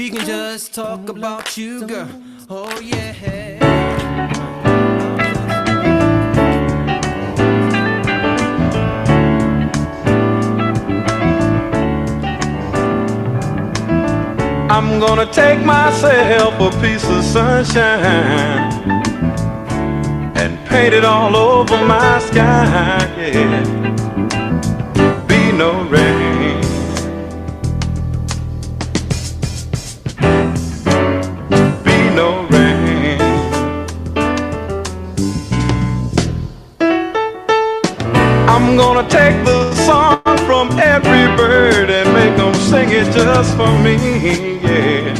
We can just talk about you, girl. Oh yeah. I'm gonna take myself a piece of sunshine and paint it all over my sky, yeah. Be no rain, be no rain. I'm gonna take the song from every bird and make them sing it just for me, yeah.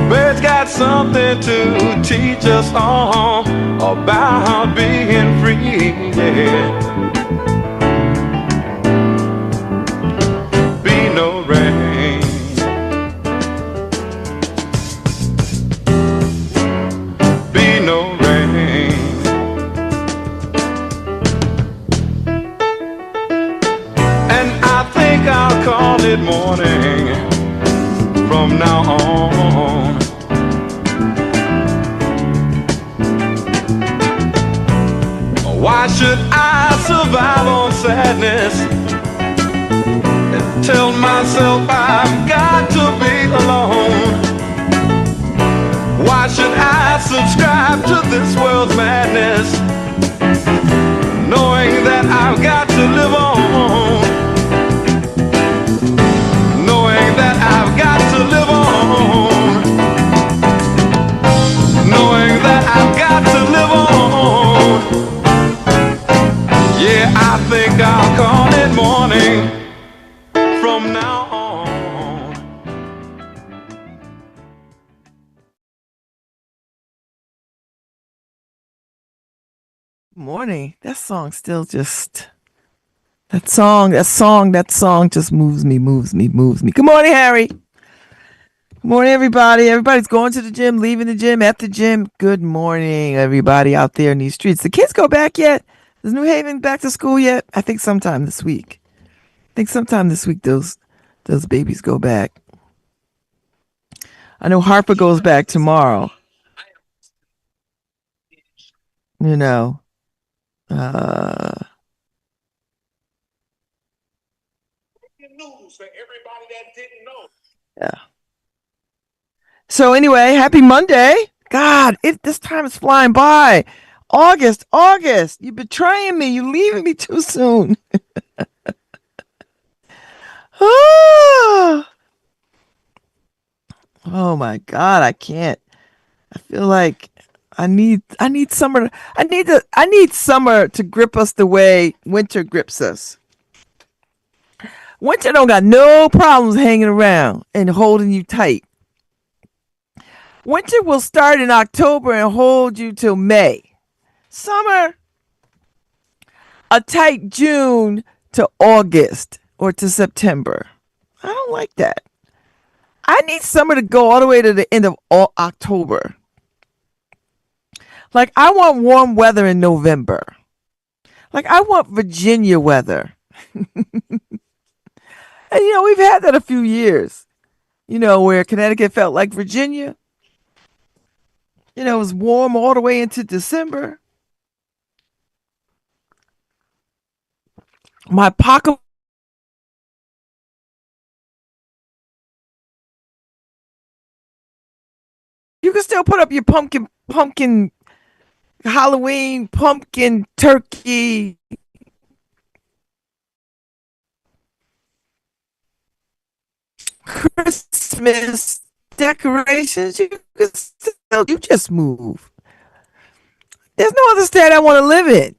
Birds got something to teach us all about being free, yeah. Be no rain, be no rain. And I think I'll call it morning from now on. Why should I survive on sadness and tell myself I've got to be alone? Why should I subscribe to this world's madness, knowing that I've got to live on? Knowing that I've got to live on. Knowing that I've got to live on. Yeah, I think I'll call it morning from now on. Morning. That song still just that song just moves me. Good morning, Harry. Good morning, everybody. Everybody's going to the gym, leaving the gym, at the gym. Good morning, everybody out there in these streets. The kids go back yet? Is New Haven back to school yet? I think sometime this week. Those babies go back. I know Harper goes back tomorrow. You know. Yeah. So anyway, happy Monday. God, this time is flying by. August, you're betraying me. You're leaving me too soon. Oh my God, I can't. I feel like I need summer. I need summer to grip us the way winter grips us. Winter don't got no problems hanging around and holding you tight. Winter will start in October and hold you till May. Summer, a tight June to August or to September. I don't like that. I need summer to go all the way to the end of October. Like, I want warm weather in November. Like, I want Virginia weather. And, we've had that a few years, where Connecticut felt like Virginia. It was warm all the way into December. My pocket. You can still put up your pumpkin Halloween, pumpkin, turkey. Christmas decorations. You just move. There's no other state I want to live in.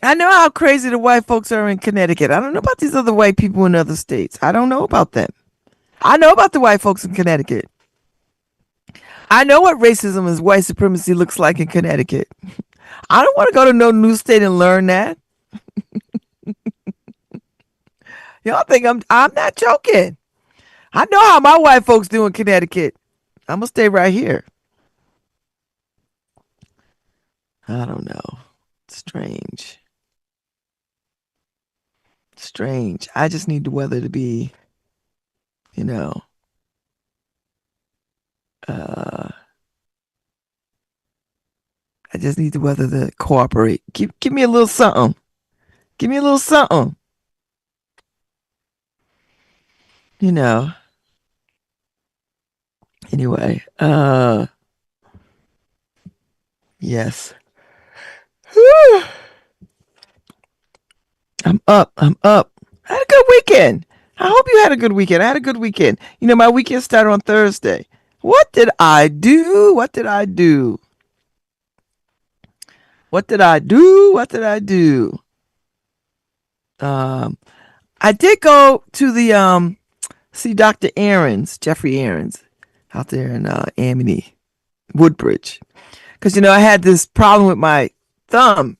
I know how crazy the white folks are in Connecticut. I don't know about these other white people in other states. I don't know about them. I know about the white folks in Connecticut. I know what racism and white supremacy looks like in Connecticut. I don't want to go to no new state and learn that. Y'all think I'm not joking. I know how my white folks do in Connecticut. I'm gonna stay right here. I don't know. Strange. strange. I just need the weather to be, you know, uh, I just need the weather to cooperate. Give me a little something. Give me a little something. You know. Anyway, yes. I'm up. I'm up. I had a good weekend. I hope you had a good weekend. I had a good weekend. You know, my weekend started on Thursday. What did I do? What did I do? What did I do? What did I do? Um, I did go to the see Dr. Aaron's, Jeffrey Aaron's, out there in Amity, Woodbridge. Because you know I had this problem with my thumb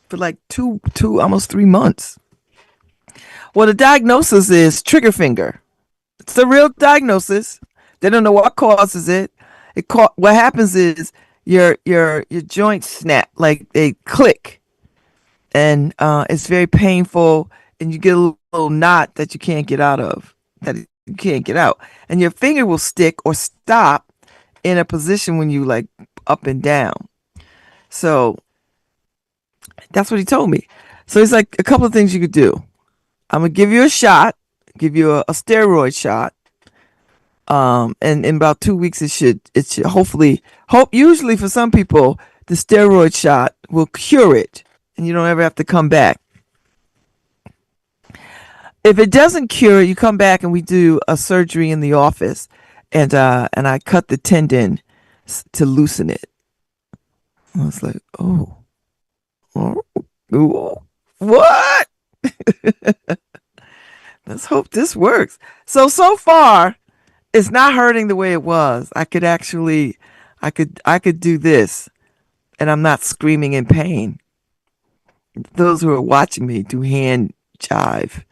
for like almost 3 months. Well, the diagnosis is trigger finger. It's the real diagnosis. They don't know what causes it. What happens is your joints snap, like they click, and it's very painful, and you get a little knot that you can't get out of, that you can't get out, and your finger will stick or stop in a position when you like up and down. So that's what he told me. So he's like, a couple of things you could do. I'm gonna give you a shot, give you a steroid shot. And in about 2 weeks, it should hopefully hope. Usually, for some people, the steroid shot will cure it, and you don't ever have to come back. If it doesn't cure it, you come back and we do a surgery in the office, and I cut the tendon to loosen it. I was like, oh, what? Let's hope this works. So far, it's not hurting the way it was. I could do this, and I'm not screaming in pain. Those who are watching me do hand jive.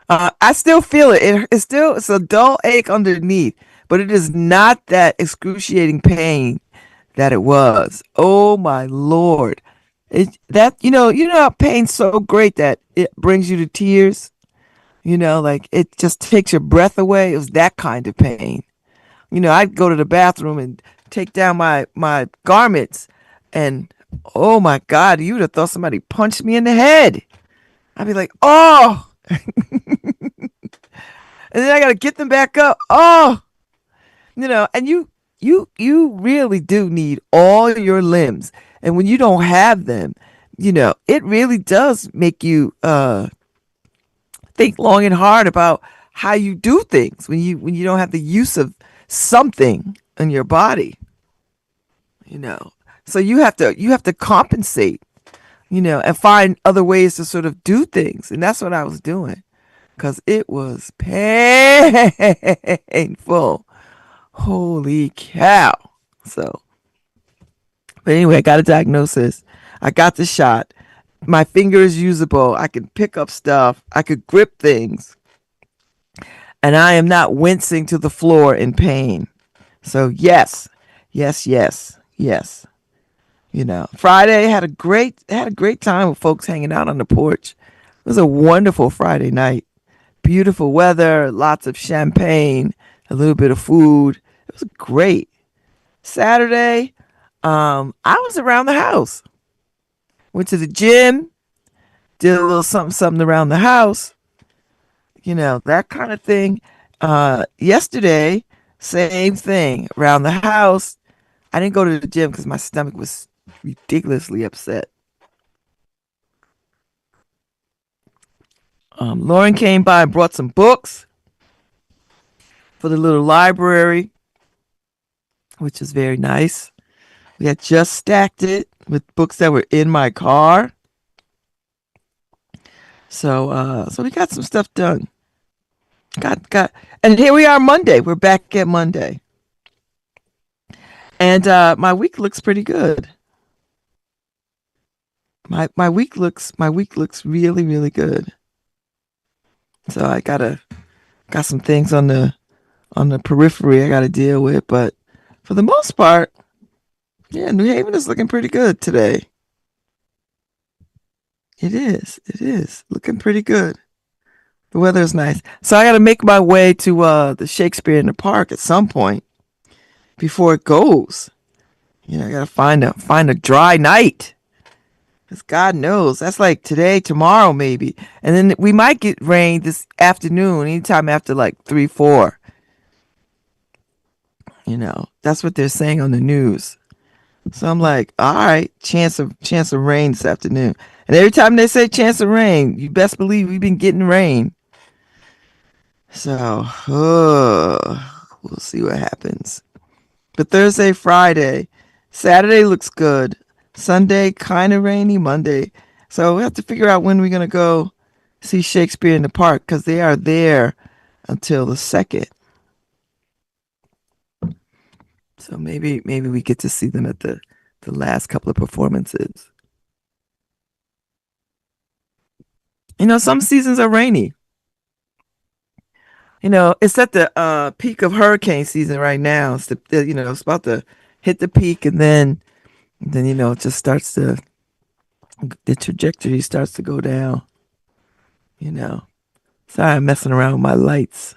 I still feel it. It's a dull ache underneath, but it is not that excruciating pain that it was. Oh my Lord. You know how pain's so great that it brings you to tears. Like it just takes your breath away. It was that kind of pain. I'd go to the bathroom and take down my garments, and oh my God, you would have thought somebody punched me in the head. I'd be like, oh, and then I gotta get them back up. Oh, and you really do need all your limbs, and when you don't have them, it really does make you think long and hard about how you do things when you don't have the use of something in your body. So you have to compensate, and find other ways to sort of do things, and that's what I was doing, because it was painful. Holy cow. So, but anyway, I got a diagnosis. I got the shot. My finger is usable. I can pick up stuff. I could grip things. And I am not wincing to the floor in pain. So yes, yes, yes, yes. Friday had a great time with folks hanging out on the porch. It was a wonderful Friday night. Beautiful weather, lots of champagne, a little bit of food. It was great. Saturday, I was around the house. Went to the gym, did a little something something around the house, that kind of thing. Yesterday, same thing around the house. I didn't go to the gym because my stomach was ridiculously upset. Lauren came by and brought some books for the little library, which is very nice. We had just stacked it with books that were in my car. So we got some stuff done. And here we are Monday. We're back at Monday. And my week looks pretty good. My week looks really, really good. So I got some things on the periphery I gotta deal with, but for the most part, yeah, New Haven is looking pretty good today. It is. It is looking pretty good. The weather is nice. So I got to make my way to the Shakespeare in the Park at some point before it goes. I got to find a dry night. Cause God knows that's like today, tomorrow, maybe, and then we might get rain this afternoon, anytime after like 3, 4. That's what they're saying on the news. So I'm like, all right, chance of rain this afternoon. And every time they say chance of rain, you best believe we've been getting rain. So we'll see what happens. But Thursday, Friday, Saturday looks good. Sunday kind of rainy. Monday, so we have to figure out when we're gonna go see Shakespeare in the Park because they are there until the 2nd. So maybe we get to see them at the last couple of performances. Some seasons are rainy. It's at the peak of hurricane season right now. It's about to hit the peak, and then it just starts to the trajectory starts to go down. You know, Sorry, I'm messing around with my lights.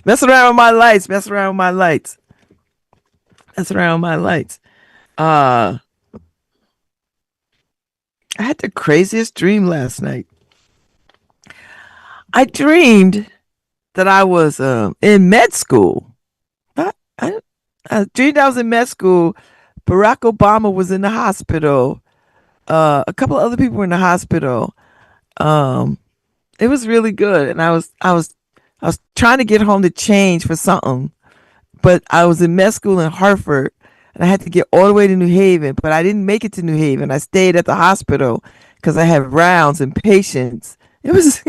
Messing around with my lights. Messing around with my lights. Messing around with my lights. Uh, I had the craziest dream last night. I dreamed that I was in med school. I, I, I dreamed I was in med school. Barack Obama was in the hospital. A couple of other people were in the hospital. Um, it was really good, and I was trying to get home to change for something, but I was in med school in Hartford, and I had to get all the way to New Haven, but I didn't make it to New Haven. I stayed at the hospital because I had rounds and patients. It was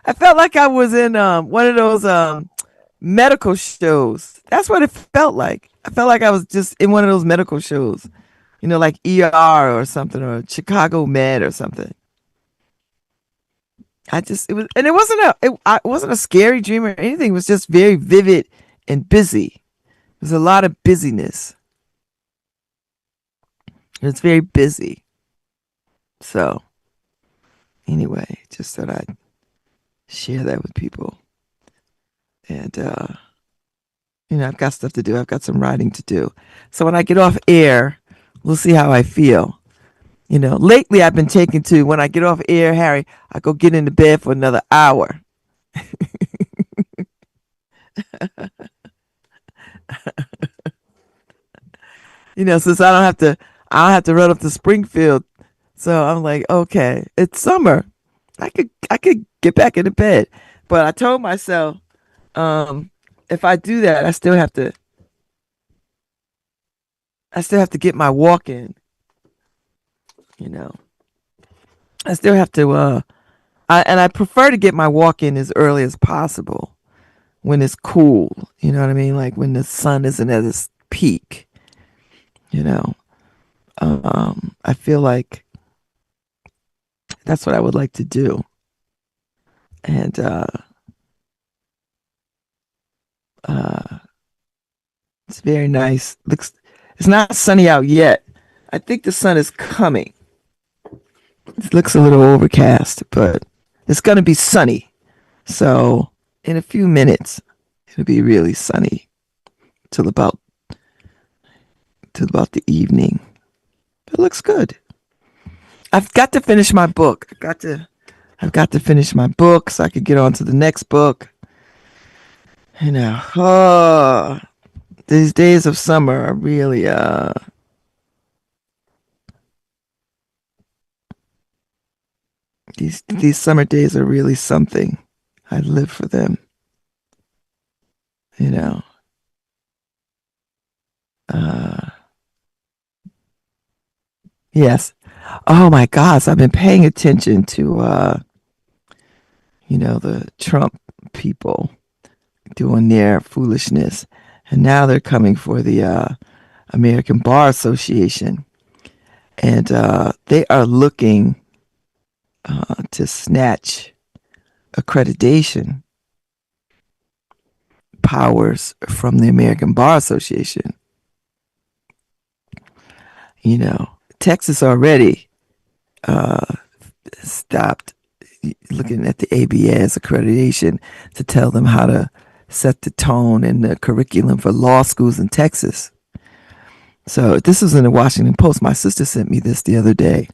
I felt like I was in one of those medical shows. That's what it felt like. I felt like I was just in one of those medical shows, like ER or something, or Chicago Med or something. It wasn't it wasn't a scary dream or anything. It was just very vivid and busy. There's a lot of busyness. It's very busy. So anyway, just thought I'd share that with people. And I've got stuff to do. I've got some writing to do. So when I get off air, we'll see how I feel. Lately I've been taking to when I get off air, Harry, I go get into bed for another hour. Since I don't have to run up to Springfield. So I'm like, okay, it's summer. I could get back into bed. But I told myself, um, if I do that, I still have to get my walk in, you know. I still have to and I prefer to get my walk in as early as possible when it's cool, you know what I mean? Like when the sun isn't at its peak, you know. I feel like that's what I would like to do. And uh it's very nice. It's not sunny out yet. I think the sun is coming. It looks a little overcast, but it's gonna be sunny. So in a few minutes, it'll be really sunny till about the evening. It looks good. I've got to finish my book. I've got to finish my book so I could get on to the next book. Oh, these days of summer are really these summer days are really something. I live for them, you know. Uh yes. Oh my gosh, I've been paying attention to the Trump people doing their foolishness. And now they're coming for the American Bar Association. And they are looking to snatch accreditation powers from the American Bar Association. You know, Texas already stopped looking at the ABA's accreditation to tell them how to set the tone and the curriculum for law schools in Texas. So this was in the Washington Post. My sister sent me this the other day.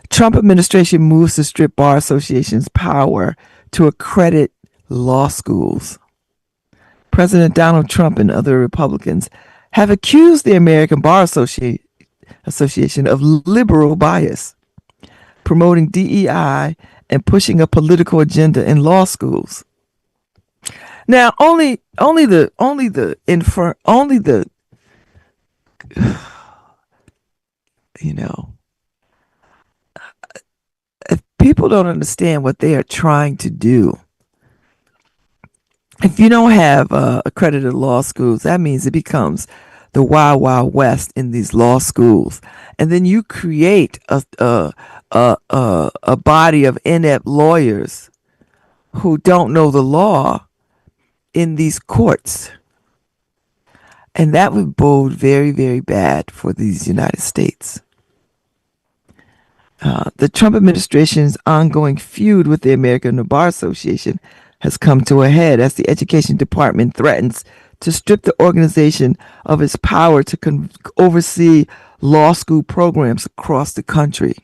Trump administration moves to strip bar associations power to accredit law schools. President Donald Trump and other Republicans have accused the American Bar Association of liberal bias, promoting DEI and pushing a political agenda in law schools. Now, only the you know, if people don't understand what they are trying to do, if you don't have accredited law schools, that means it becomes the wild wild west in these law schools, and then you create a body of inept lawyers who don't know the law in these courts, and that would bode very very bad for these United States. The Trump administration's ongoing feud with the American Bar Association has come to a head as the Education Department threatens to strip the organization of its power to oversee law school programs across the country.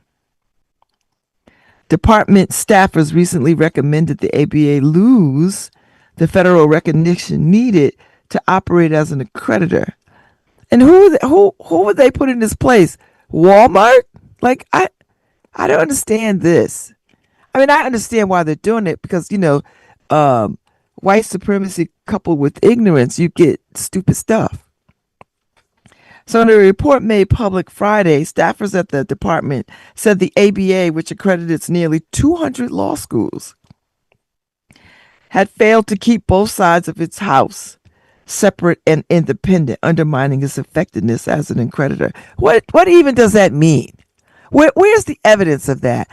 Department staffers recently recommended the ABA lose the federal recognition needed to operate as an accreditor. And who would they put in this place? Walmart? Like I don't understand this. I mean, I understand why they're doing it because, white supremacy coupled with ignorance, you get stupid stuff. So, in a report made public Friday, staffers at the department said the ABA, which accredits nearly 200 law schools, had failed to keep both sides of its house separate and independent, undermining its effectiveness as an accreditor. What even does that mean? Where's the evidence of that?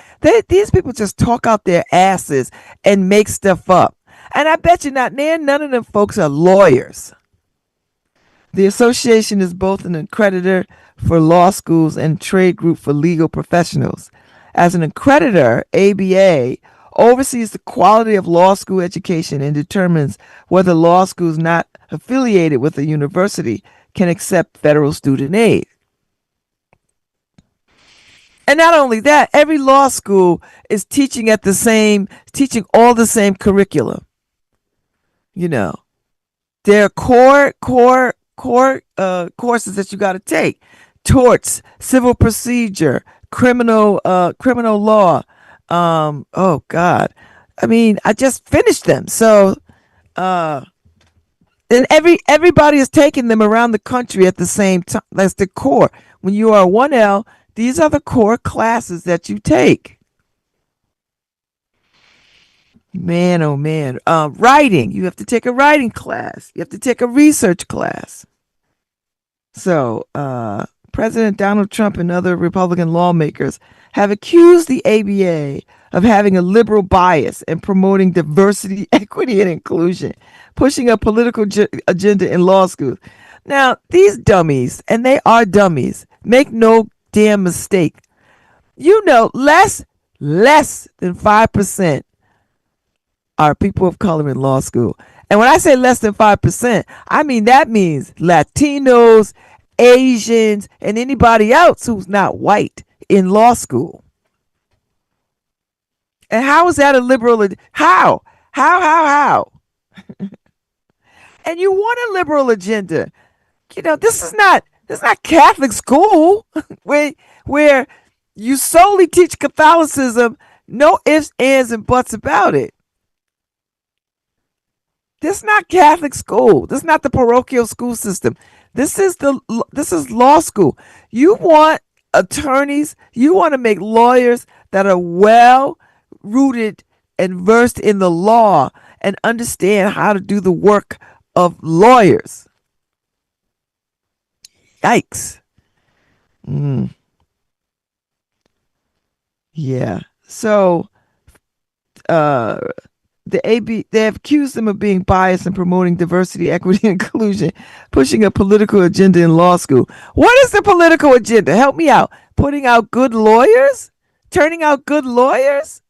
These people just talk out their asses and make stuff up. And I bet you none of them folks are lawyers. The association is both an accreditor for law schools and trade group for legal professionals. As an accreditor, ABA oversees the quality of law school education and determines whether law schools not affiliated with a university can accept federal student aid. And not only that, every law school is teaching all the same curriculum. There are core courses that you got to take: torts, civil procedure, criminal law. Oh God, I mean, I just finished them. So, and everybody is taking them around the country at the same time. That's the core. When you are 1L, these are the core classes that you take. Man, oh man. Writing. You have to take a writing class. You have to take a research class. So, President Donald Trump and other Republican lawmakers have accused the ABA of having a liberal bias and promoting diversity, equity, and inclusion, pushing a political agenda in law schools. Now, these dummies, and they are dummies, make no damn mistake. Less than 5% are people of color in law school. And when I say less than 5%, I mean that means Latinos, Asians, and anybody else who's not white in law school. And how is that a liberal? How? How? And you want a liberal agenda. This is not Catholic school where you solely teach Catholicism, no ifs, ands, and buts about it. This is not Catholic school. This is not the parochial school system. This is law school. You want attorneys, you want to make lawyers that are well rooted and versed in the law and understand how to do the work of lawyers. Yikes. Yeah. So they have accused them of being biased and promoting diversity, equity, and inclusion, pushing a political agenda in law school. What is the political agenda? Help me out. Putting out good lawyers? Turning out good lawyers?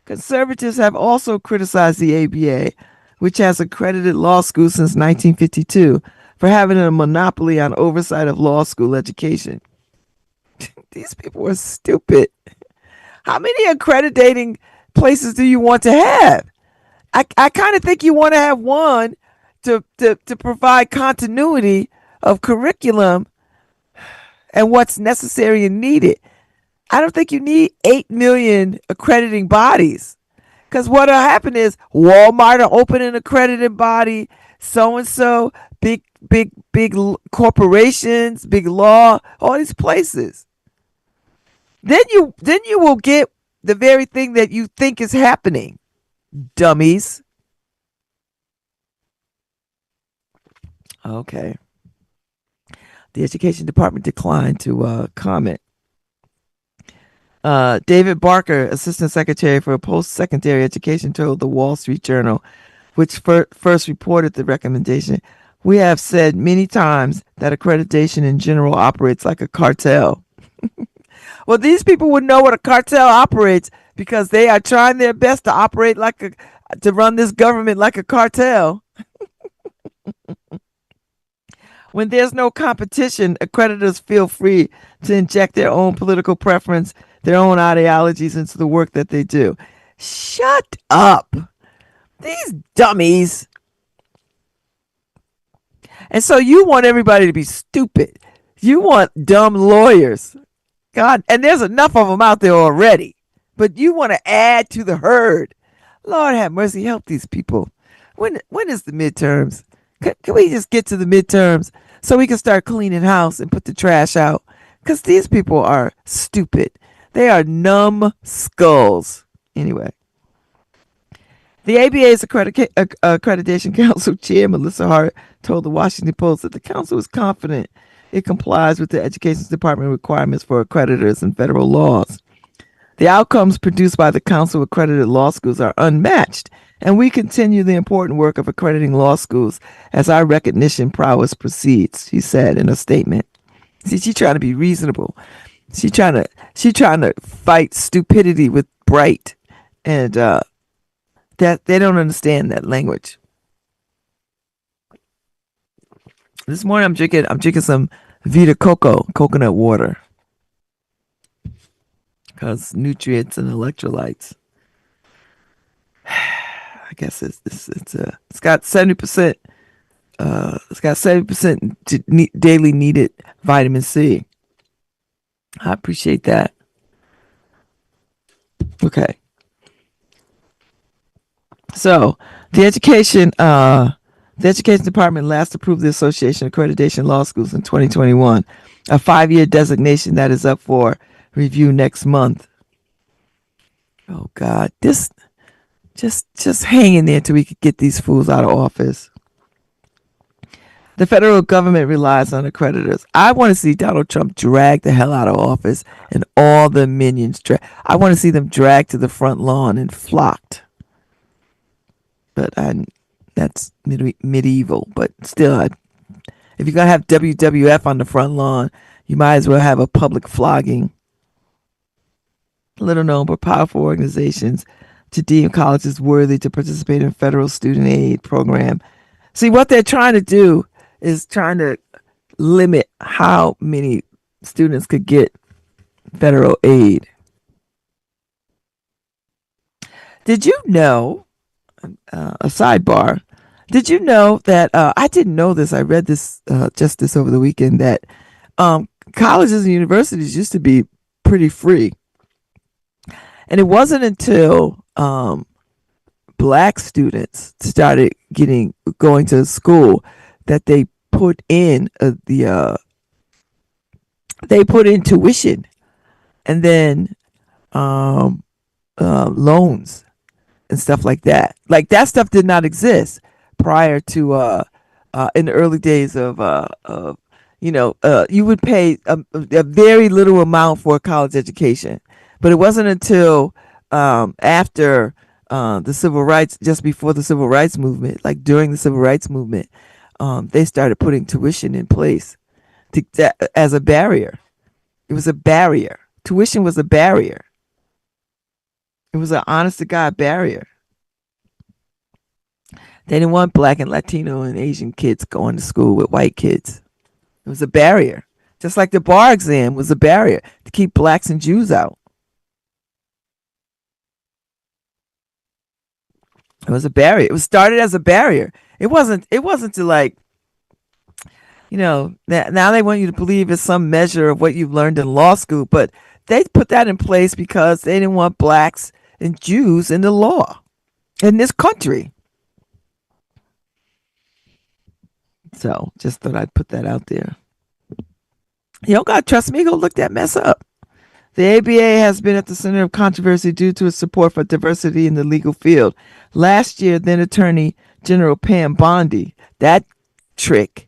Conservatives have also criticized the ABA, which has accredited law schools since 1952, for having a monopoly on oversight of law school education. These people are stupid. How many accrediting places do you want to have? I kind of think you want to have one to provide continuity of curriculum and what's necessary and needed. I don't think you need 8 million accrediting bodies, because what'll happen is Walmart will open an accredited body, so and so, big corporations, big law, all these places. Then you will get the very thing that you think is happening, dummies. Okay. The Education Department declined to comment. David Barker, Assistant Secretary for Post-Secondary Education, told the Wall Street Journal, which first reported the recommendation, "We have said many times that accreditation in general operates like a cartel." Well, these people would know what a cartel operates, because they are trying their best to operate to run this government like a cartel. When there's no competition, accreditors feel free to inject their own political preference, their own ideologies into the work that they do. Shut up. These dummies. And so you want everybody to be stupid. You want dumb lawyers. God, and there's enough of them out there already. But you want to add to the herd. Lord have mercy, help these people. When is the midterms? Can we just get to the midterms so we can start cleaning house and put the trash out? Because these people are stupid. They are numb skulls. Anyway. The ABA's Accreditation Council Chair, Melissa Hart, told the Washington Post that the council is confident it complies with the Education Department requirements for accreditors and federal laws. The outcomes produced by the Council of Accredited Law Schools are unmatched, and we continue the important work of accrediting law schools as our recognition prowess proceeds, she said in a statement. See, she's trying to be reasonable. She's trying to fight stupidity with bright, and that they don't understand that language. This morning I'm drinking some Vita Coco coconut water, because nutrients and electrolytes. I guess it's got 70%. It's got 70% daily needed vitamin C. I appreciate that. Okay. So the Education Department last approved the Association Accreditation Law Schools in 2021, a 5-year designation that is up for review next month. Oh God, just hang in there till we could get these fools out of office. The federal government relies on accreditors. I want to see Donald Trump drag the hell out of office and all the minions. I want to see them dragged to the front lawn and flocked. But that's medieval. But still, if you're going to have WWF on the front lawn, you might as well have a public flogging. Little known but powerful organizations to deem colleges worthy to participate in federal student aid program. See, what they're trying to do is trying to limit how many students could get federal aid. Did you know, a sidebar, did you know that, I didn't know this, I read this just this over the weekend, that colleges and universities used to be pretty free. And it wasn't until black students started going to school that they put in tuition, and then loans and stuff like that. Like, that stuff did not exist prior to in the early days of you would pay a very little amount for a college education. But it wasn't until after the civil rights, just before the civil rights movement, like during the civil rights movement, they started putting tuition in place as a barrier. It was a barrier. Tuition was a barrier. It was an honest to God barrier. They didn't want black and Latino and Asian kids going to school with white kids. It was a barrier. Just like the bar exam was a barrier to keep blacks and Jews out. It was a barrier. It was started as a barrier. It wasn't to like, now they want you to believe it's some measure of what you've learned in law school, but they put that in place because they didn't want blacks and Jews in the law in this country. So just thought I'd put that out there. You don't gotta trust me, go look that mess up. The ABA has been at the center of controversy due to its support for diversity in the legal field. Last year, then Attorney General Pam Bondi, that trick,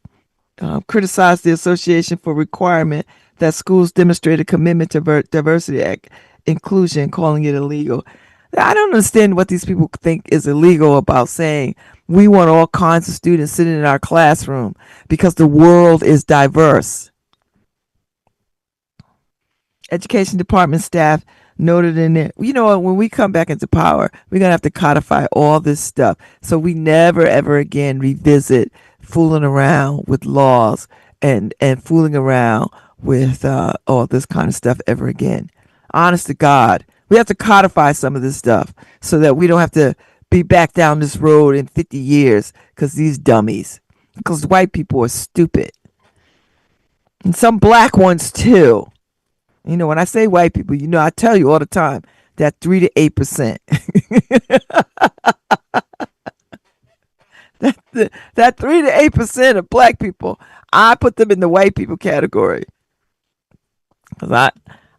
criticized the association for requirement that schools demonstrate a commitment to diversity inclusion, calling it illegal. I don't understand what these people think is illegal about saying we want all kinds of students sitting in our classroom because the world is diverse. Education department staff noted in there, when we come back into power, we're going to have to codify all this stuff so we never ever again revisit fooling around with laws and fooling around with all this kind of stuff ever again. Honest to God, we have to codify some of this stuff so that we don't have to be back down this road in 50 years because these dummies, because white people are stupid. And some black ones too. When I say white people, I tell you all the time that 3 to 8%. that 3 to 8% of black people, I put them in the white people category. Because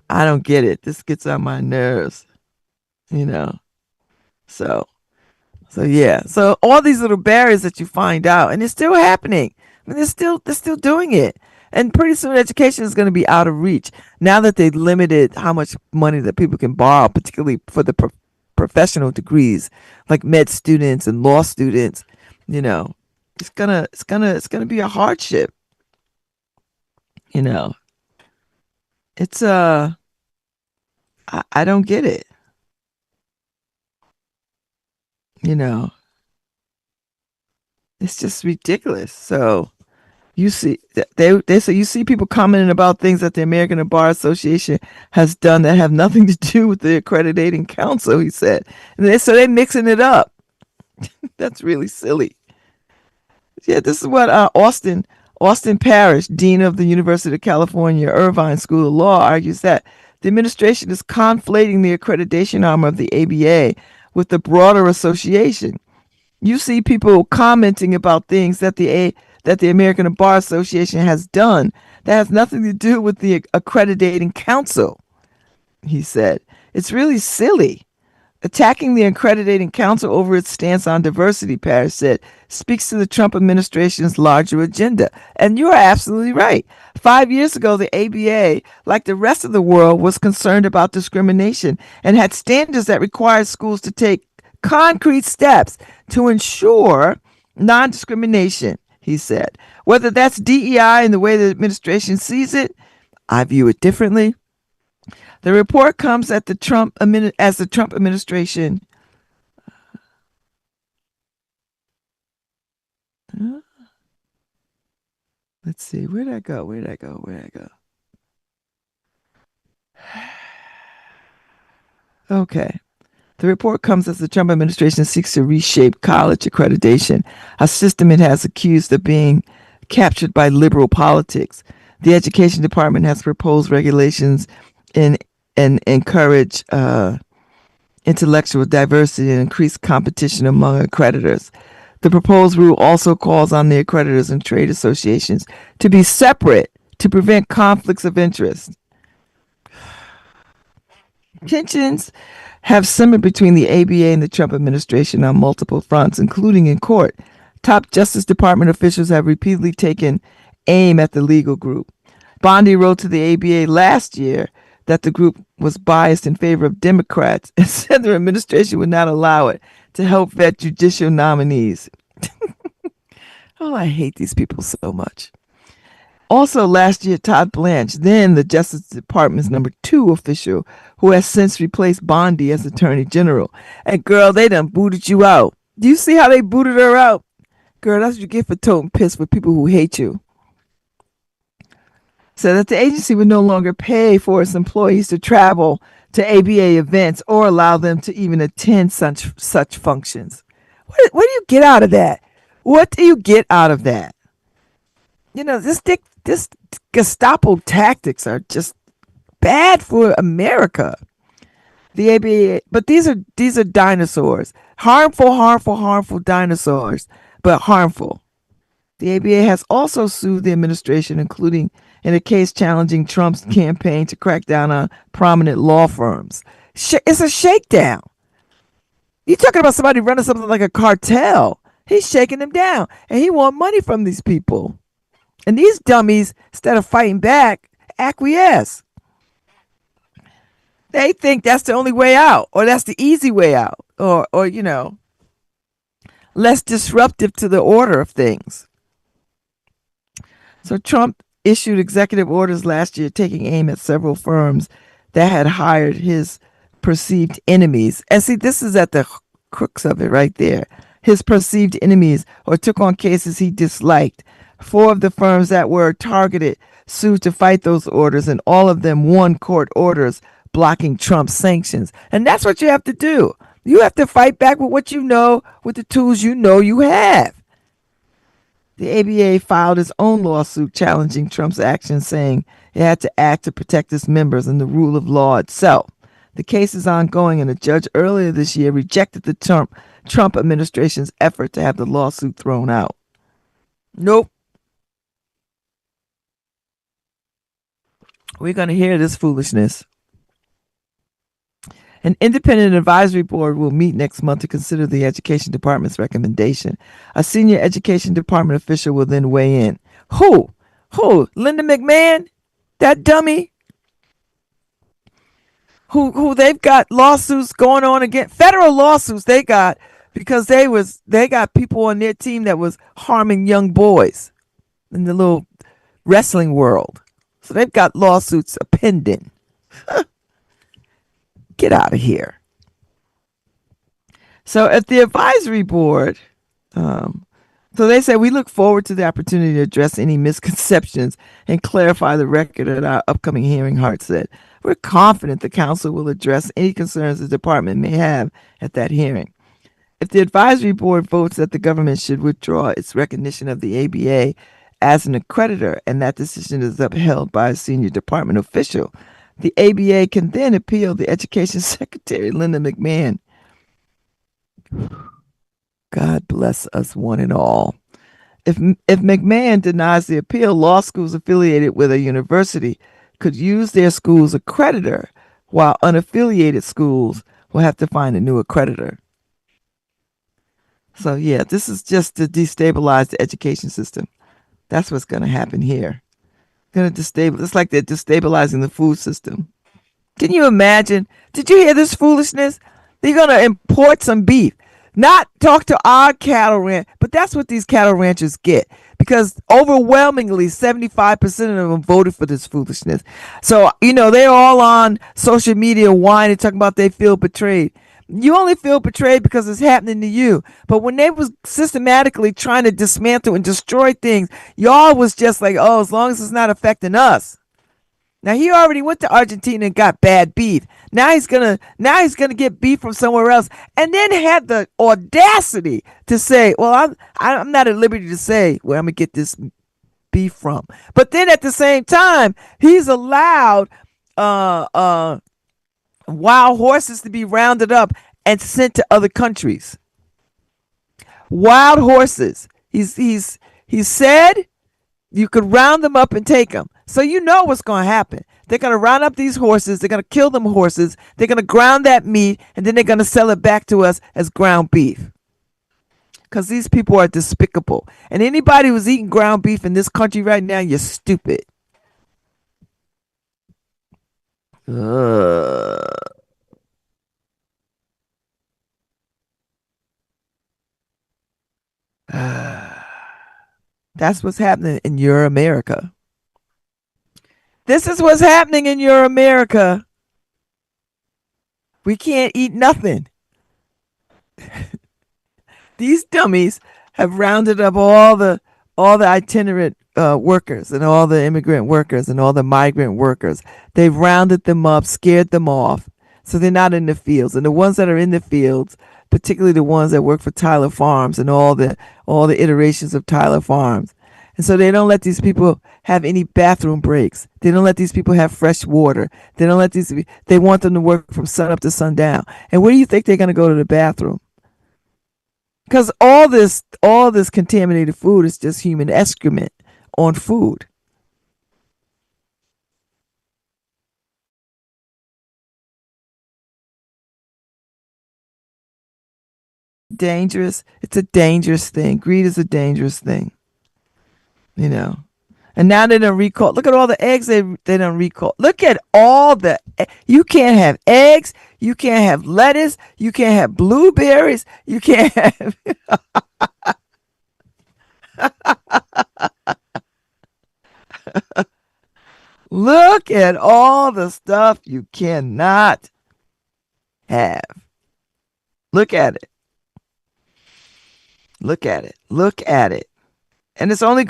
I don't get it. This gets on my nerves. So yeah. So all these little barriers that you find out, and it's still happening. I mean, they're still doing it. And pretty soon education is going to be out of reach now that they've limited how much money that people can borrow, particularly for the professional degrees like med students and law students. It's gonna be a hardship. It's I don't get it. It's just ridiculous. So you see, they say you see people commenting about things that the American Bar Association has done that have nothing to do with the accrediting council. He said, and they're mixing it up. That's really silly. Yeah, this is what Austin Parrish, dean of the University of California Irvine School of Law, argues that the administration is conflating the accreditation arm of the ABA with the broader association. You see people commenting about things that the American Bar Association has done that has nothing to do with the accrediting council, he said. It's really silly. Attacking the accrediting council over its stance on diversity, Parrish said, speaks to the Trump administration's larger agenda. And you're absolutely right. 5 years ago, the ABA, like the rest of the world, was concerned about discrimination and had standards that required schools to take concrete steps to ensure non-discrimination, he said. Whether that's DEI in the way the administration sees it, I view it differently. The report comes as the Trump administration let's see, where'd I go? Okay. The report comes as the Trump administration seeks to reshape college accreditation, a system it has accused of being captured by liberal politics. The Education Department has proposed regulations and encourage intellectual diversity and increase competition among accreditors. The proposed rule also calls on the accreditors and trade associations to be separate to prevent conflicts of interest. Tensions have simmered between the ABA and the Trump administration on multiple fronts, including in court. Top Justice Department officials have repeatedly taken aim at the legal group. Bondi wrote to the ABA last year that the group was biased in favor of Democrats and said their administration would not allow it to help vet judicial nominees. Oh, I hate these people so much. Also, last year, Todd Blanche, then the Justice Department's #2 official, who has since replaced Bondi as Attorney General. And girl, they done booted you out. Do you see how they booted her out? Girl, that's what you get for toting piss with people who hate you. Said that the agency would no longer pay for its employees to travel to ABA events or allow them to even attend such functions. What do you get out of that? What do you get out of that? You know, this Gestapo tactics are just bad for America. The ABA, but these are dinosaurs, harmful dinosaurs, but harmful. The ABA has also sued the administration, including in a case challenging Trump's campaign to crack down on prominent law firms. It's a shakedown. You're talking about somebody running something like a cartel. He's shaking them down, and he wants money from these people. And these dummies, instead of fighting back, acquiesce. They think that's the only way out, or that's the easy way out, or less disruptive to the order of things. So Trump issued executive orders last year taking aim at several firms that had hired his perceived enemies. And see, this is at the crux of it right there. His perceived enemies, or took on cases he disliked. 4 of the firms that were targeted sued to fight those orders, and all of them won court orders blocking Trump's sanctions. And that's what you have to do. You have to fight back with what you know, with the tools you know you have. The ABA filed its own lawsuit challenging Trump's actions, saying it had to act to protect its members and the rule of law itself. The case is ongoing, and a judge earlier this year rejected the Trump administration's effort to have the lawsuit thrown out. Nope. We're going to hear this foolishness. An independent advisory board will meet next month to consider the Education Department's recommendation. A senior Education Department official will then weigh in. Who? Linda McMahon? That dummy? Who they've got lawsuits going on against, federal lawsuits they got because they got people on their team that was harming young boys in the little wrestling world. So they've got lawsuits pending. Get out of here. So at the advisory board, so they say, we look forward to the opportunity to address any misconceptions and clarify the record at our upcoming hearing, Hart said. We're confident the council will address any concerns the department may have at that hearing. If the advisory board votes that the government should withdraw its recognition of the ABA as an accreditor, and that decision is upheld by a senior department official, the ABA can then appeal the Education Secretary, Linda McMahon. God bless us one and all. If McMahon denies the appeal, law schools affiliated with a university could use their school's accreditor, while unaffiliated schools will have to find a new accreditor. So yeah, this is just to destabilize the education system. That's what's going to happen here. Going to destabilize. It's like they're destabilizing the food system. Can you imagine? Did you hear this foolishness? They're going to import some beef. Not talk to our cattle ranch, but that's what these cattle ranchers get, because overwhelmingly 75% of them voted for this foolishness. So, they're all on social media whining, talking about they feel betrayed. You only feel betrayed because it's happening to you. But when they was systematically trying to dismantle and destroy things, y'all was just like, oh, as long as it's not affecting us. Now he already went to Argentina and got bad beef. Now he's gonna get beef from somewhere else, and then had the audacity to say, "Well, I'm not at liberty to say where I'm gonna get this beef from." But then at the same time, he's allowed wild horses to be rounded up and sent to other countries. Wild horses. He said you could round them up and take them. So you know what's going to happen. They're going to round up these horses. They're going to kill them horses. They're going to ground that meat, and then they're going to sell it back to us as ground beef. Because these people are despicable. And anybody who's eating ground beef in this country right now, you're stupid. Uh, that's what's happening in your America. This is what's happening in your America. We can't eat nothing. These dummies have rounded up all the itinerant workers and all the immigrant workers and all the migrant workers. They've rounded them up, scared them off, so they're not in the fields. And the ones that are in the fields, particularly the ones that work for Tyler Farms and all the iterations of Tyler Farms. And so they don't let these people have any bathroom breaks. They don't let these people have fresh water. They don't let these. They want them to work from sun up to sundown. And where do you think they're going to go to the bathroom? Because all this contaminated food is just human excrement on food. Dangerous. It's a dangerous thing. Greed is a dangerous thing, you know. And now they don't recall. Look at all the eggs they don't recall. Look at all you can't have eggs. You can't have lettuce. You can't have blueberries. You can't have. Look at all the stuff you cannot have. Look at it. Look at it. Look at it. And it's only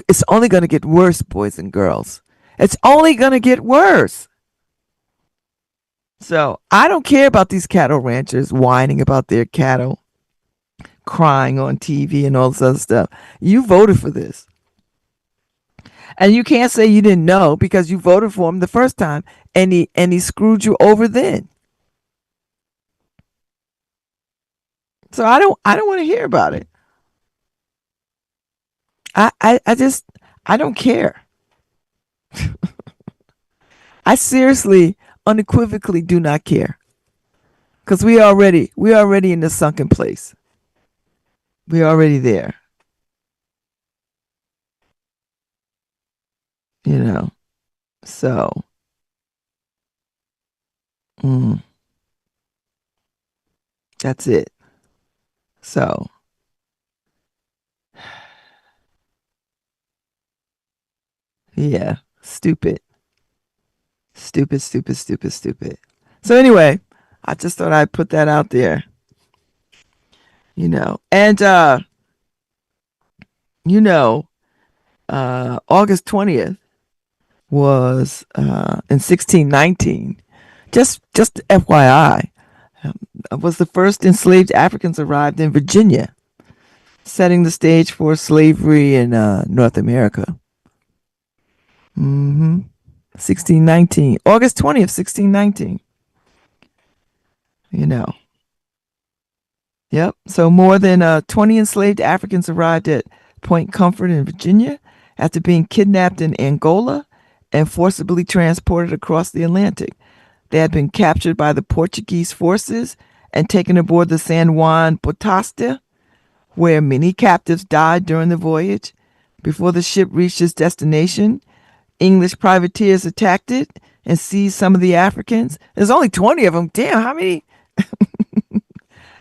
going to get worse, boys and girls. It's only going to get worse. So I don't care about these cattle ranchers whining about their cattle, crying on TV and all this other stuff. You voted for this. And you can't say you didn't know because you voted for him the first time and he screwed you over then. So I don't want to hear about it. I just I don't care. I seriously unequivocally do not care. Because we already in the sunken place. We're already there. You know. So mm, that's it. So yeah. Stupid. Stupid, stupid, stupid, stupid. So anyway, I just thought I'd put that out there, you know. And you know, August 20th was in 1619. Just FYI, was the first enslaved Africans arrived in Virginia, setting the stage for slavery in North America. Mm-hmm. 1619, August 20th, 1619. You know. Yep. So more than 20 enslaved Africans arrived at Point Comfort in Virginia after being kidnapped in Angola and forcibly transported across the Atlantic. They had been captured by the Portuguese forces and taken aboard the San Juan Bautista, where many captives died during the voyage. Before the ship reached its destination, English privateers attacked it and seized some of the Africans. There's only 20 of them. Damn, how many?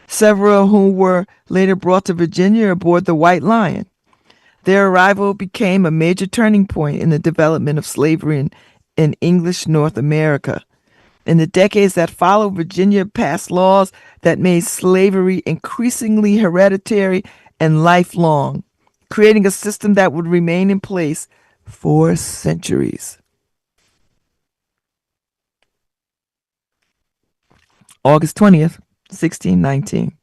Several of whom were later brought to Virginia aboard the White Lion. Their arrival became a major turning point in the development of slavery in English North America. In the decades that followed, Virginia passed laws that made slavery increasingly hereditary and lifelong, creating a system that would remain in place for centuries. August 20th, 1619.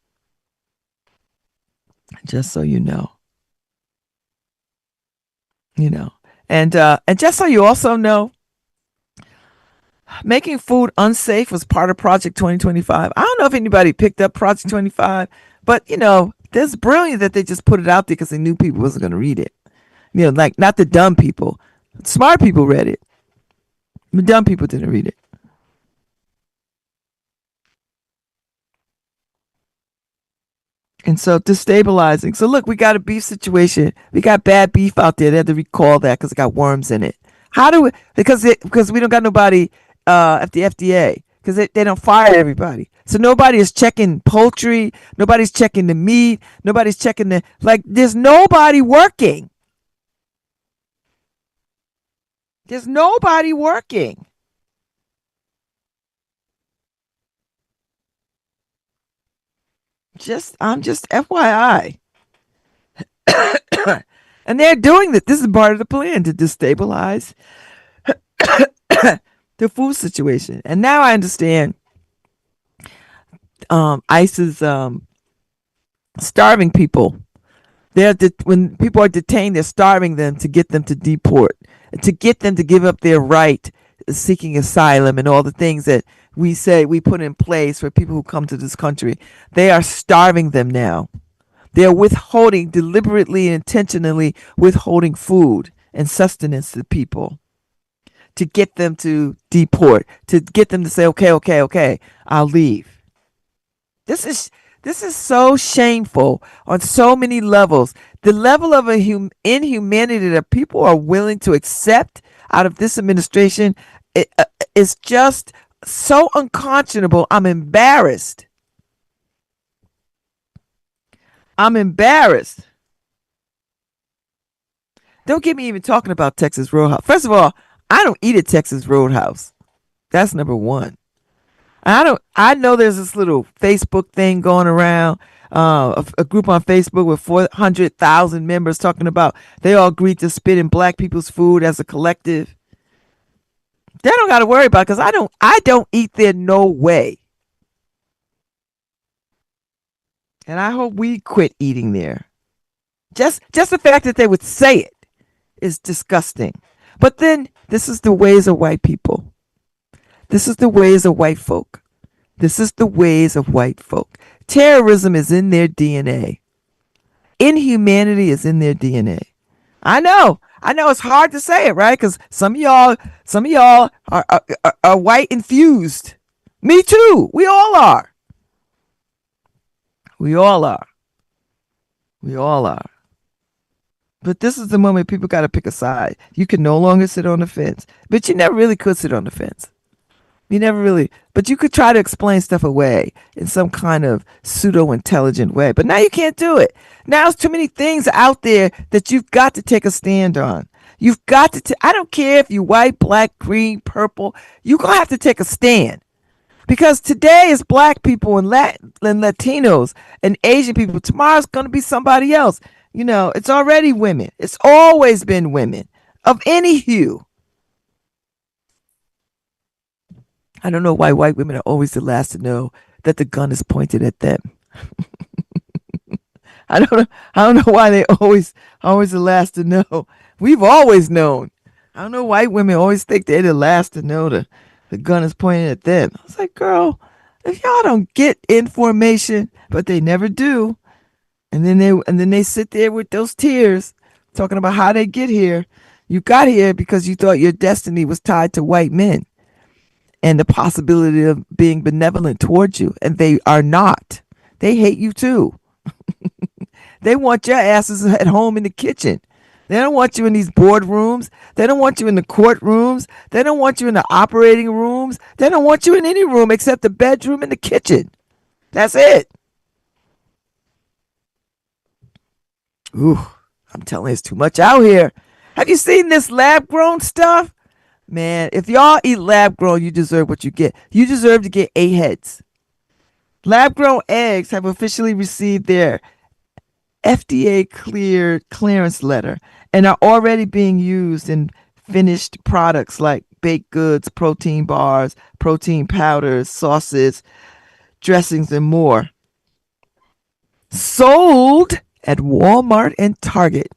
Just so you know. You know. And just so you also know, making food unsafe was part of Project 2025. I don't know if anybody picked up Project 25, but you know, it's brilliant that they just put it out there because they knew people wasn't going to read it. You know, like not the dumb people. Smart people read it. The dumb people didn't read it. And so destabilizing. So look, we got a beef situation. We got bad beef out there. They had to recall that because it got worms in it. How do we? Because we don't got nobody at the FDA because they don't fire everybody. So nobody is checking poultry. Nobody's checking the meat. Nobody's checking the like. There's nobody working. There's nobody working. I'm just FYI. And they're doing that. This is part of the plan to destabilize the food situation. And now I understand ICE is starving people. When people are detained, they're starving them to get them to deport, to get them to give up their right seeking asylum and all the things that we say we put in place for people who come to this country. They are starving them now. They're withholding, deliberately and intentionally withholding food and sustenance to people to get them to deport, to get them to say, okay, okay, okay, I'll leave. This is this is so shameful on so many levels. The level of inhumanity that people are willing to accept out of this administration is just so unconscionable. I'm embarrassed. I'm embarrassed. Don't get me even talking about Texas Roadhouse. First of all, I don't eat at Texas Roadhouse. That's number one. I know there's this little Facebook thing going around, a group on Facebook with 400,000 members talking about they all agreed to spit in black people's food as a collective. They don't got to worry about it because I don't eat there no way. And I hope we quit eating there. Just the fact that they would say it is disgusting. But then this is the ways of white people. This is the ways of white folk. This is the ways of white folk. Terrorism is in their DNA. Inhumanity is in their DNA. I know. I know it's hard to say it, right? Because some of y'all are white infused. Me too. We all are. We all are. We all are. But this is the moment people got to pick a side. You can no longer sit on the fence. But you never really could sit on the fence. You never really, but you could try to explain stuff away in some kind of pseudo intelligent way. But now you can't do it. Now there's too many things out there that you've got to take a stand on. You've got to, I don't care if you're white, black, green, purple, you're going to have to take a stand. Because today is black people and Latinos and Asian people. Tomorrow's going to be somebody else. You know, it's already women. It's always been women of any hue. I don't know why white women are always the last to know that the gun is pointed at them. I don't know. I don't know why they always the last to know. We've always known. I don't know why white women always think they're the last to know the gun is pointed at them. I was like, girl, if y'all don't get information, but they never do, and then they sit there with those tears talking about how they get here. You got here because you thought your destiny was tied to white men and the possibility of being benevolent towards you. And they are not. They hate you too. They want your asses at home in the kitchen. They don't want you in these boardrooms. They don't want you in the courtrooms. They don't want you in the operating rooms. They don't want you in any room except the bedroom and the kitchen. That's it. Ooh, I'm telling you, it's too much out here. Have you seen this lab grown stuff? Man, if y'all eat lab grown, you deserve what you get. You deserve to get 8 heads. Lab grown eggs have officially received their FDA cleared clearance letter and are already being used in finished products like baked goods, protein bars, protein powders, sauces, dressings, and more. Sold at Walmart and Target.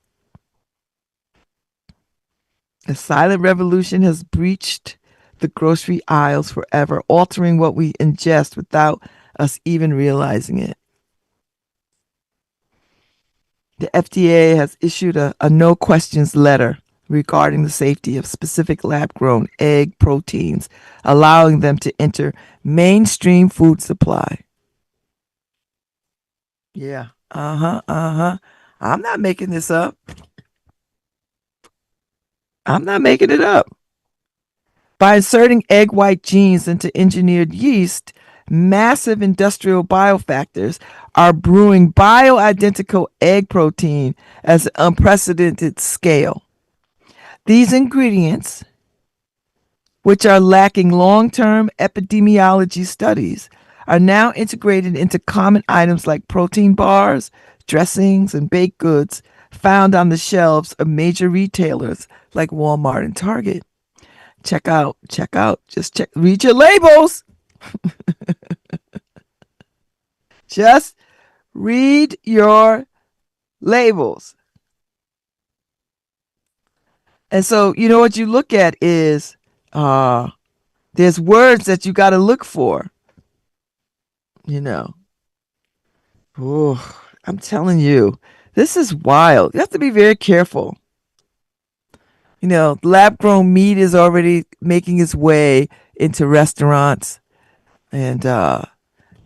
The silent revolution has breached the grocery aisles forever, altering what we ingest without us even realizing it. The FDA has issued a no questions letter regarding the safety of specific lab grown egg proteins, allowing them to enter mainstream food supply. Yeah. Uh huh. Uh huh. I'm not making this up. I'm not making it up. By inserting egg white genes into engineered yeast, massive industrial biofactors are brewing bioidentical egg protein at an unprecedented scale. These ingredients, which are lacking long term epidemiology studies, are now integrated into common items like protein bars, dressings, and baked goods found on the shelves of major retailers like Walmart and Target. Check out, just check, read your labels. Just read your labels. And so, you know what you look at is there's words that you got to look for, you know. Oh, I'm telling you, this is wild. You have to be very careful. You know, lab grown meat is already making its way into restaurants and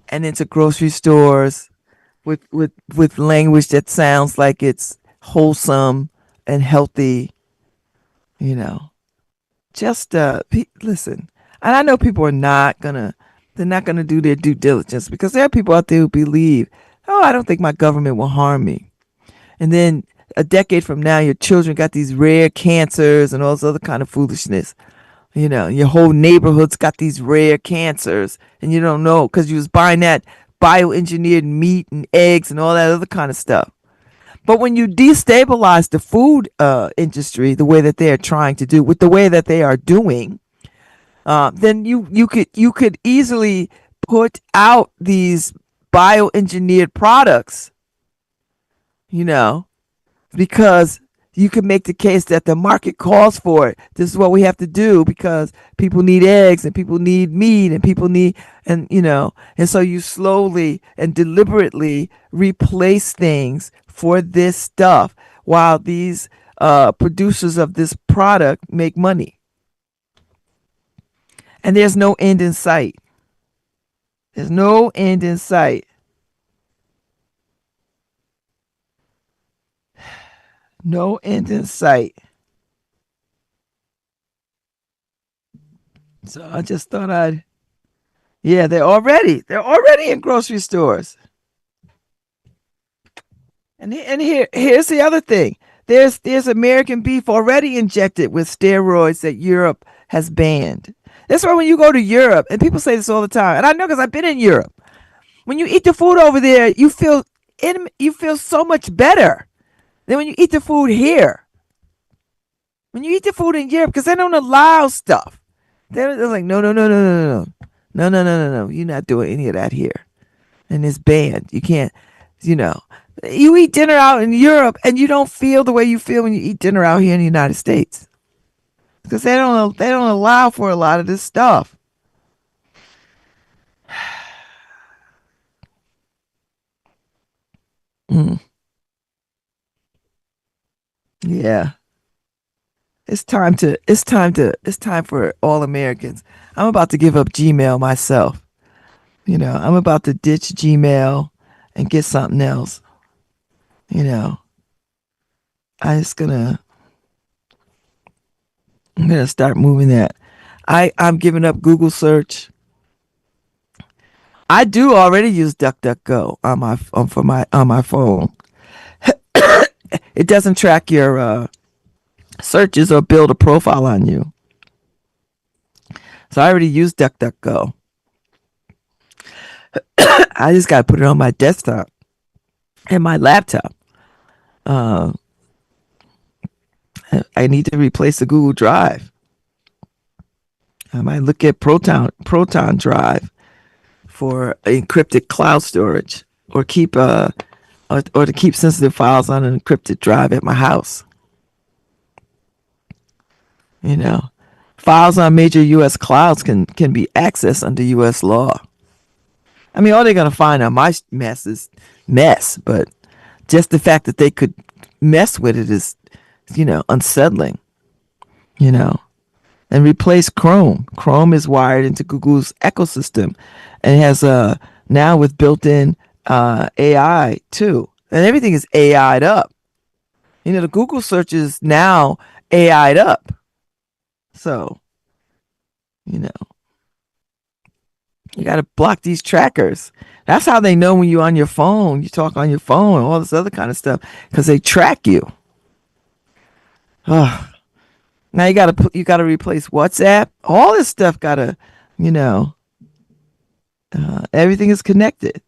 into grocery stores with language that sounds like it's wholesome and healthy, you know. Just listen. And I know people are not gonna they're not gonna do their due diligence because there are people out there who believe, oh, I don't think my government will harm me. And then a decade from now, your children got these rare cancers and all this other kind of foolishness. You know, your whole neighborhood's got these rare cancers, and you don't know because you was buying that bioengineered meat and eggs and all that other kind of stuff. But when you destabilize the food industry the way that they are trying to do, with the way that they are doing, then you could easily put out these bioengineered products, you know, because you can make the case that the market calls for it. This is what we have to do because people need eggs and people need meat and people need, and you know, and so you slowly and deliberately replace things for this stuff while these producers of this product make money. And there's no end in sight. There's no end in sight. No end in sight. So I just thought I'd, yeah, they're already in grocery stores. And here's the other thing. There's American beef already injected with steroids that Europe has banned. That's why when you go to Europe, and people say this all the time, and I know because I've been in Europe. When you eat the food over there, you feel so much better than when you eat the food here. When you eat the food in Europe, because they don't allow stuff. They're like, no, no, no, no, no, no, no, no, no, no, no. You're not doing any of that here, and it's banned. You can't, you know. You eat dinner out in Europe, and you don't feel the way you feel when you eat dinner out here in the United States, because they don't allow for a lot of this stuff. Mm, yeah. It's time for all Americans. I'm about to give up Gmail myself. You know, I'm about to ditch Gmail and get something else. You know, I just gonna I'm gonna start moving that. I'm giving up Google search. I do already use DuckDuckGo on my phone. It doesn't track your searches or build a profile on you. So I already use DuckDuckGo. I just got to put it on my desktop and my laptop. Uh, I need to replace the Google Drive. I might look at Proton Drive for encrypted cloud storage, or or to keep sensitive files on an encrypted drive at my house. You know, files on major U.S. clouds can be accessed under U.S. law. I mean, all they're gonna find on my mess is mess, but just the fact that they could mess with it is, you know, unsettling. You know, and replace Chrome. Chrome is wired into Google's ecosystem, and has now with built-in AI too, and everything is AI'd up. You know, the Google search is now AI'd up. So You know, you got to block these trackers. That's how they know when you're on your phone. You talk on your phone and all this other kind of stuff because they track you. Oh, now you got to replace WhatsApp. All this stuff got to, you know, everything is connected.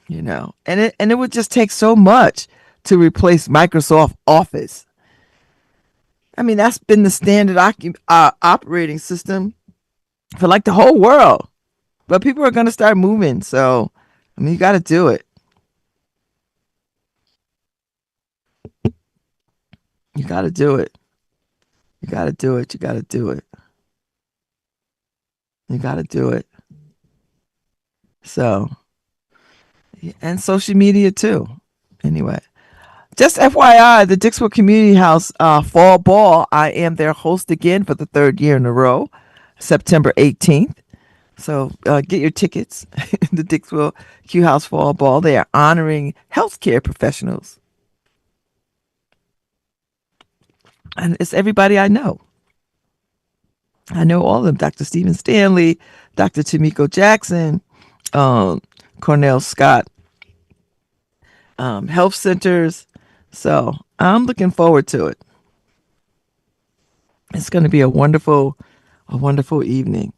And it would just take so much to replace Microsoft Office. I mean, that's been the standard operating system for like the whole world. But people are going to start moving. So, I mean, you got to do it. You got to do it. You got to do it. You got to do it. You got to do it. So, and social media too. Anyway, just FYI, the Dixville Community House Fall Ball, I am their host again for the third year in a row, September 18th. So get your tickets. The Dixville Q House Fall Ball. They are honoring healthcare professionals. And it's everybody I know. I know all of them. Dr. Stephen Stanley, Dr. Tamiko Jackson, Cornell Scott, health centers. So I'm looking forward to it. It's going to be a wonderful evening.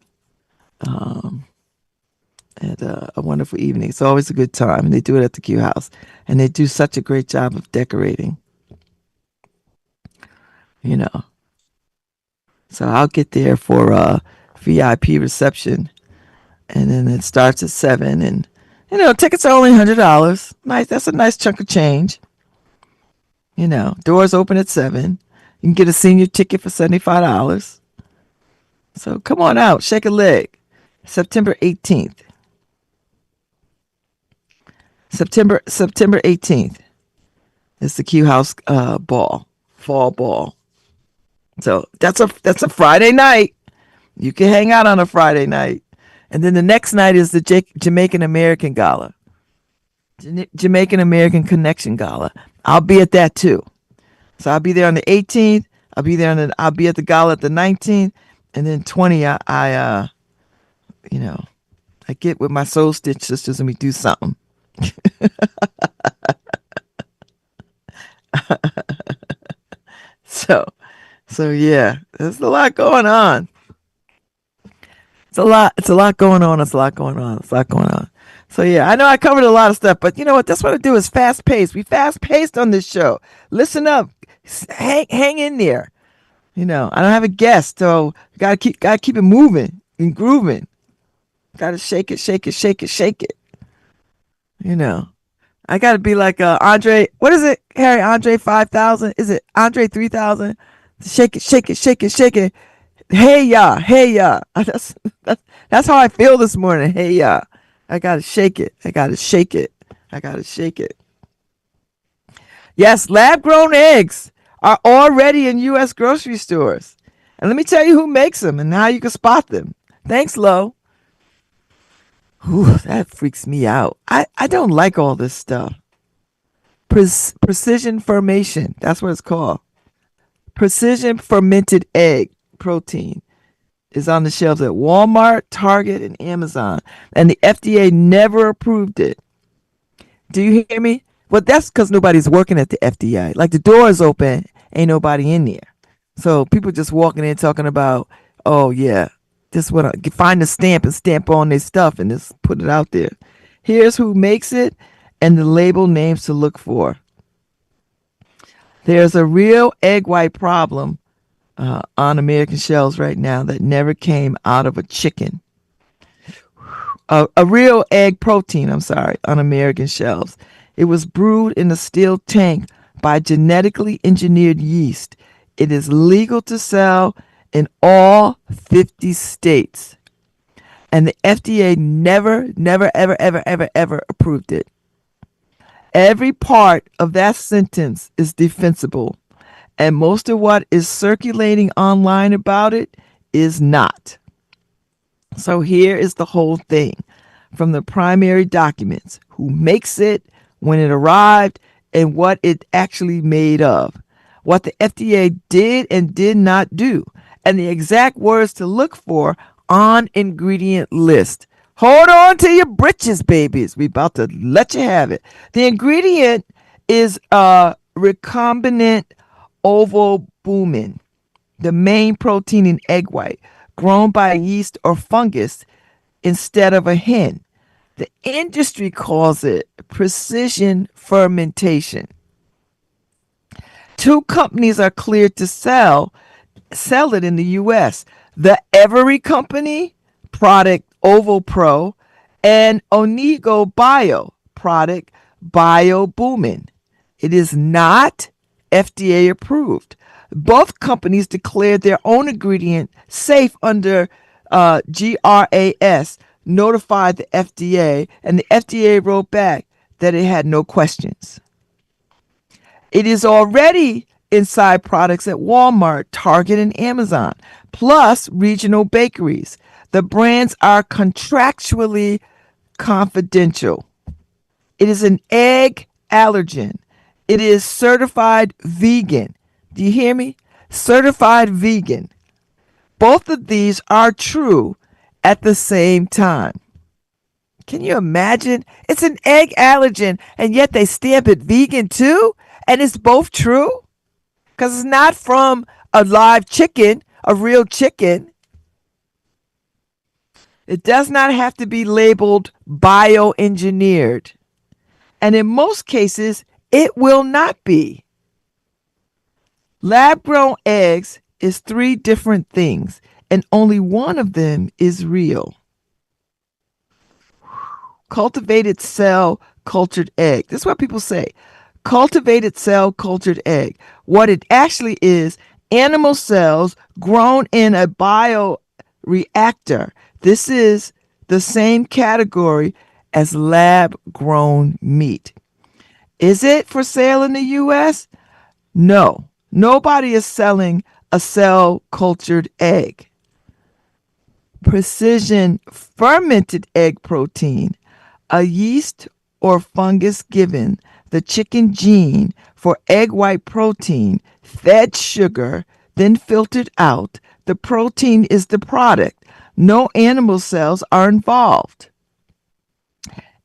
And a wonderful evening. It's always a good time. And they do it at the Q House. And they do such a great job of decorating. You know. So I'll get there for VIP reception. And then it starts at 7. And, tickets are only $100. Nice. That's a nice chunk of change. Doors open at 7. You can get a senior ticket for $75. So come on out. Shake a leg. September 18th. September 18th is the Q House fall ball. So that's a Friday night. You can hang out on a Friday night, and then the next night is the Jamaican American Gala, Jamaican American Connection Gala. I'll be at that too. So I'll be there on the 18th. I'll be at the gala at the 19th, and then 20. I get with my Soul Stitch sisters and we do something. So yeah, there's a lot going on. It's a lot going on. So yeah, I know I covered a lot of stuff, but you know what? That's what I do is fast paced. We fast paced on this show. Listen up, hang in there. I don't have a guest, so gotta keep it moving and grooving. Gotta shake it. I gotta be like Andre. What is it, Harry? Andre 5,000? Is it Andre 3,000? Shake it. Hey ya. That's how I feel this morning. Hey ya. I gotta shake it. Yes, lab grown eggs are already in U.S. grocery stores. And let me tell you who makes them and how you can spot them. Thanks, Lo. Whew, that freaks me out. I don't like all this stuff. Precision fermentation. That's what it's called. Precision fermented egg protein is on the shelves at Walmart, Target, and Amazon. And the FDA never approved it. Do you hear me? Well, that's because nobody's working at the FDA. Like the door is open, ain't nobody in there. So people just walking in talking about, oh yeah, just want to find a stamp and stamp on their stuff and just put it out there. Here's who makes it and the label names to look for. There's a real egg white problem on American shelves right now that never came out of a chicken. A real egg protein, on American shelves. It was brewed in a steel tank by genetically engineered yeast. It is legal to sell in all 50 states. And the FDA never, ever approved it. Every part of that sentence is defensible, and most of what is circulating online about it is not. So here is the whole thing from the primary documents: who makes it, when it arrived, and what it actually made of. What the FDA did and did not do, and the exact words to look for on ingredient list. Hold on to your britches, babies. We about to let you have it. The ingredient is recombinant ovoalbumin, the main protein in egg white, grown by yeast or fungus instead of a hen. The industry calls it precision fermentation. 2 companies are cleared to sell it in the U.S. The Every Company, product OvoPro, and Onigo Bio, product BioBoomin. It is not FDA approved. Both companies declared their own ingredient safe under GRAS, notified the FDA, and the FDA wrote back that it had no questions. It is already inside products at Walmart, Target, and Amazon, plus regional bakeries. The brands are contractually confidential. It is an egg allergen. It is certified vegan. Do you hear me? Certified vegan. Both of these are true at the same time. Can you imagine? It's an egg allergen, and yet they stamp it vegan too? And it's both true? Because it's not from a live chicken, a real chicken. It does not have to be labeled bioengineered. And in most cases, it will not be. Lab-grown eggs is 3 different things, and only one of them is real. Cultivated cell cultured egg. This is what people say. Cultivated cell cultured egg. What it actually is, animal cells grown in a bioreactor. This is the same category as lab-grown meat. Is it for sale in the U.S.? No. Nobody is selling a cell-cultured egg. Precision fermented egg protein, a yeast or fungus given the chicken gene for egg white protein, fed sugar, then filtered out. The protein is the product. No animal cells are involved.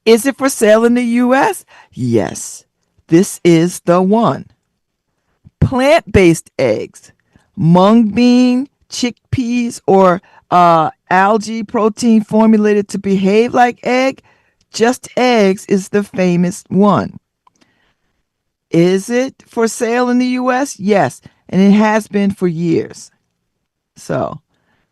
Is it for sale in the U.S.? Yes, this is the one. Plant-based eggs, mung bean, chickpeas, or algae protein formulated to behave like egg, just eggs is the famous one. Is it for sale in the U.S.? Yes, and it has been for years. So,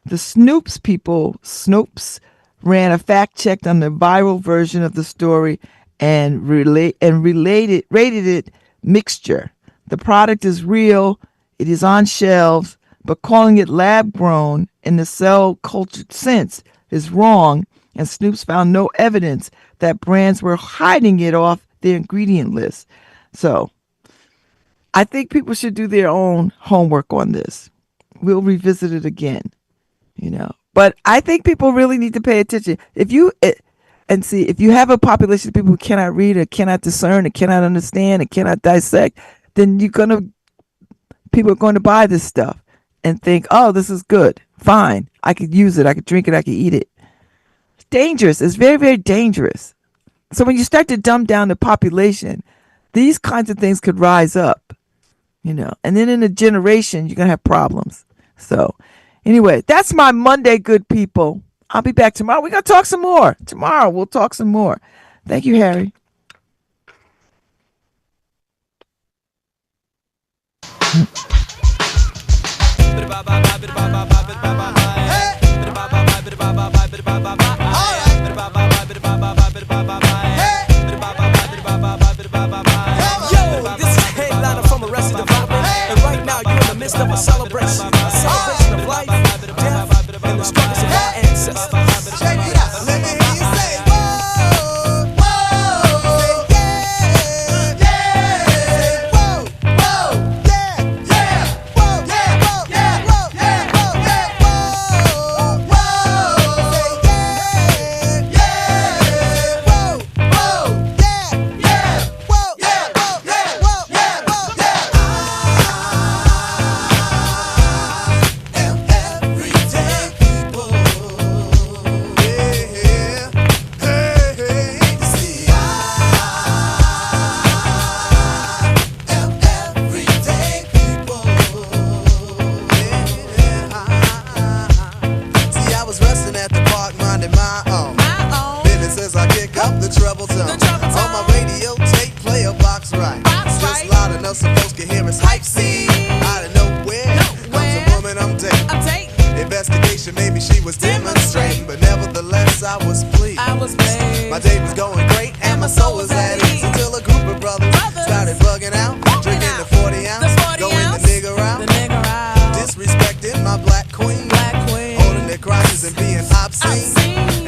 the Snopes ran a fact check on the viral version of the story and rated it mixture. The product is real, it is on shelves, but calling it lab grown in the cell cultured sense is wrong, and Snopes found no evidence that brands were hiding it off their ingredient list. So I think people should do their own homework on this. We'll revisit it again, But I think people really need to pay attention. If you have a population of people who cannot read or cannot discern and cannot understand and cannot dissect, then people are going to buy this stuff and think, oh, this is good. Fine. I could use it. I could drink it. I could eat it. It's dangerous. It's very, very dangerous. So when you start to dumb down the population, these kinds of things could rise up, and then in a generation, you're going to have problems. So anyway, that's my Monday, good people. I'll be back tomorrow. We're going to talk some more. Tomorrow, we'll talk some more. Thank you, Harry. Of a celebration of life, death, and the struggles of our ancestors. Check it out. Let me hear you say, whoa, whoa, yeah, yeah, whoa, whoa, yeah, yeah, whoa, yeah, whoa, yeah, whoa, yeah, whoa, yeah, whoa. was resting at the park, minding my own business as I kick up the treble tone. On my radio tape, play a box right. Just loud enough so folks can hear us hype scene. Out of nowhere, comes a woman I'm dating. Investigation, maybe she was demonstrating, but nevertheless I was pleased. My day was going great and my soul was at ease until a group of brothers started bugging out, drinking the 40 ounce, going the nigger out, disrespecting my black queen, holding their crotches and being obscene.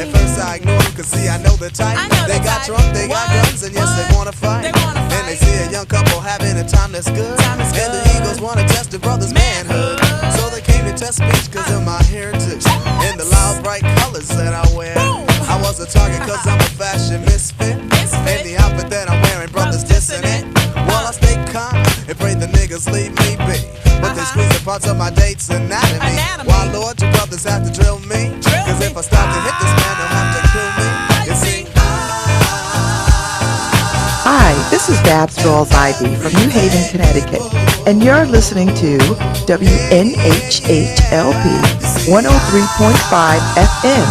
At first I ignored them, cause see I know the type. They got drunk, they got guns, and yes they wanna fight. And they see a young couple having a time that's good, and the Eagles wanna test the brother's manhood. So they came to test speech cause of my heritage and the loud bright colors that I wear. I was a target cause I'm a fashion misfit, and the outfit that I'm wearing, brothers dissing it. While I stay calm and pray the niggas leave me be, but they squeeze the parts of my date's anatomy. Why Lord, your brothers have to drill me, cause if I start to hit this man, they'll have to kill me. You see, Hi, this is Babz Rawls Ivy from New Haven, Connecticut, and you're listening to WNHHLP 103.5 FM,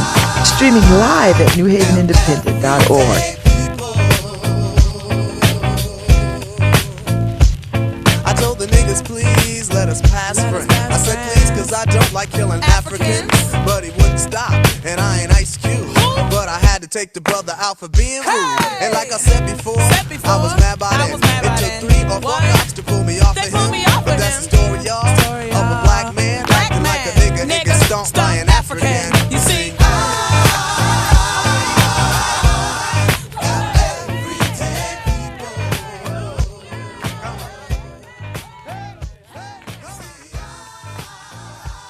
streaming live at newhavenindependent.org. I told the niggas please let us pass friends. I said please cause I don't like killing Africans. But he wouldn't stop, and I ain't Ice Cube, but I had to take the brother out for being rude. And like I said before, I was